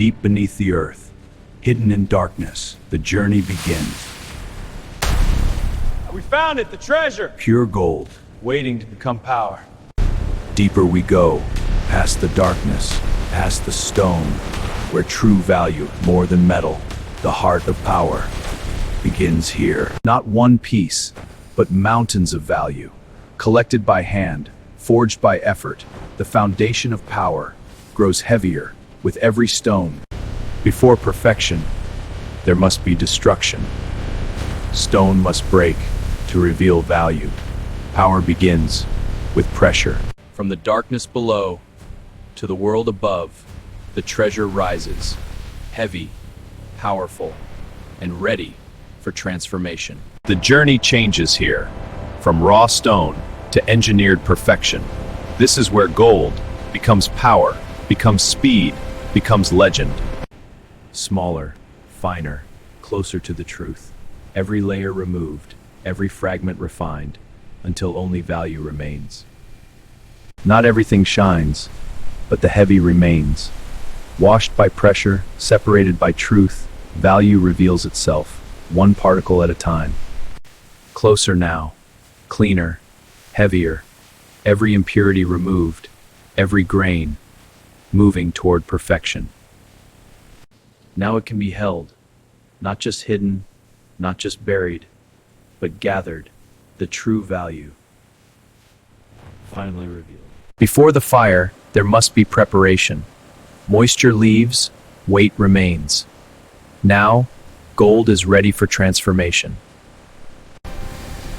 Deep beneath the earth, hidden in darkness, the journey begins. We found it, the treasure! Pure gold. Waiting to become power. Deeper we go, past the darkness, past the stone, where true value, more than metal, the heart of power, begins here. Not one piece, but mountains of value, collected by hand, forged by effort. The foundation of power grows heavier with every stone. Before perfection, there must be destruction. Stone must break to reveal value. Power begins with pressure. From the darkness below to the world above, the treasure rises, heavy, powerful, and ready for transformation. The journey changes here, from raw stone to engineered perfection. This is where gold becomes power, becomes speed, becomes legend. Smaller, finer, closer to the truth. Every layer removed, every fragment refined, until only value remains. Not everything shines, but the heavy remains. Washed by pressure, separated by truth, value reveals itself, one particle at a time. Closer now, cleaner, heavier, every impurity removed, every grain moving toward perfection. Now it can be held, not just hidden, not just buried, but gathered, the true value finally revealed. Before the fire, there must be preparation. Moisture leaves, weight remains. Now, gold is ready for transformation.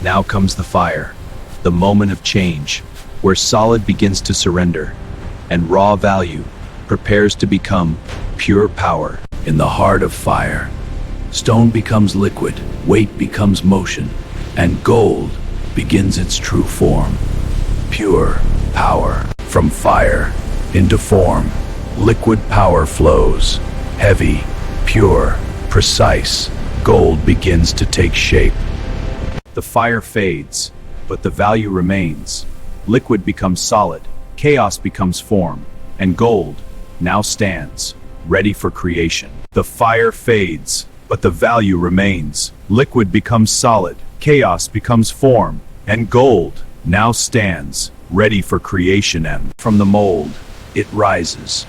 Now comes the fire, the moment of change, where solid begins to surrender, and raw value prepares to become pure power. In the heart of fire, stone becomes liquid, weight becomes motion, and gold begins its true form. Pure power. From fire into form, liquid power flows. Heavy, pure, precise, gold begins to take shape. The fire fades, but the value remains. Liquid becomes solid, chaos becomes form, and gold now stands, ready for creation. The fire fades, but the value remains. Liquid becomes solid, chaos becomes form, and gold now stands, ready for creation. And from the mold, it rises,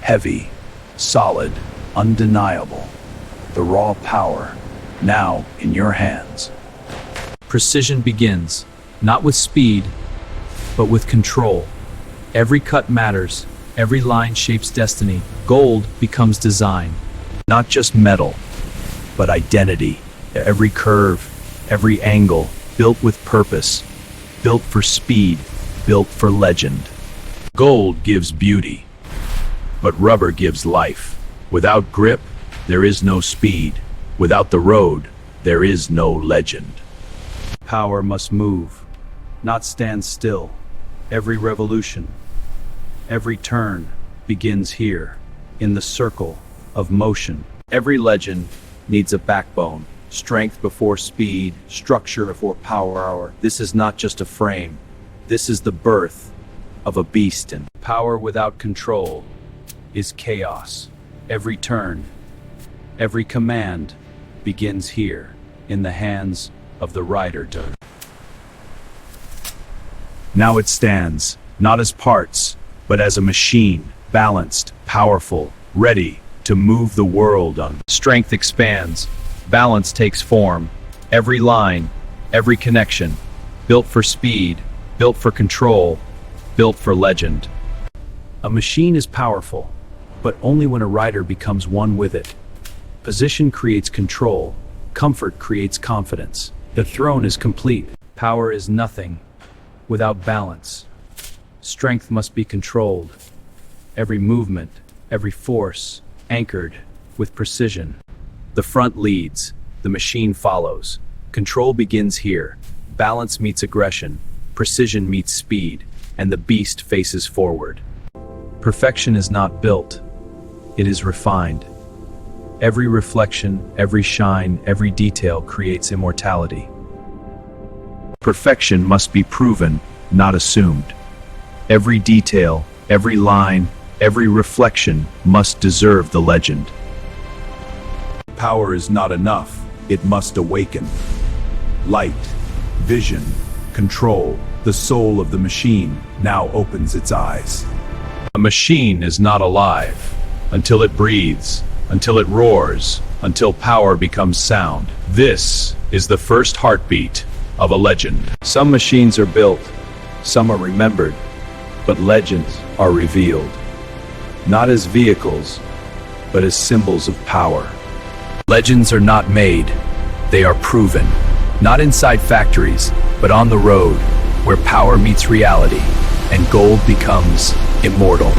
heavy, solid, undeniable. The raw power, now in your hands. Precision begins, not with speed, but with control. Every cut matters, every line shapes destiny. Gold becomes design, not just metal, but identity. Every curve, every angle, built with purpose, built for speed, built for legend. Gold gives beauty, but rubber gives life. Without grip, there is no speed. Without the road, there is no legend. Power must move, not stand still. Every revolution, every turn begins here, in the circle of motion. Every legend needs a backbone, strength before speed, structure before power. This is not just a frame. This is the birth of a beast, and power without control is chaos. Every turn, every command begins here, in the hands of the rider. Now it stands, not as parts, but as a machine, balanced, powerful, ready to move the world on. Strength expands, balance takes form. Every line, every connection, built for speed, built for control, built for legend. A machine is powerful, but only when a rider becomes one with it. Position creates control, comfort creates confidence. The throne is complete. Power is nothing without balance. Strength must be controlled. Every movement, every force, anchored with precision. The front leads, the machine follows. Control begins here. Balance meets aggression, precision meets speed, and the beast faces forward. Perfection is not built, it is refined. Every reflection, every shine, every detail creates immortality. Perfection must be proven, not assumed. Every detail, every line, Every reflection must deserve the legend. Power is not enough, it must awaken. Light, vision, control, the soul of the machine now opens its eyes. A machine is not alive until it breathes, until it roars, until power becomes sound. This is the first heartbeat of a legend. Some machines are built, some are remembered, but legends are revealed. Not as vehicles, but as symbols of power. Legends are not made, they are proven. Not inside factories, but on the road, where power meets reality and gold becomes immortal.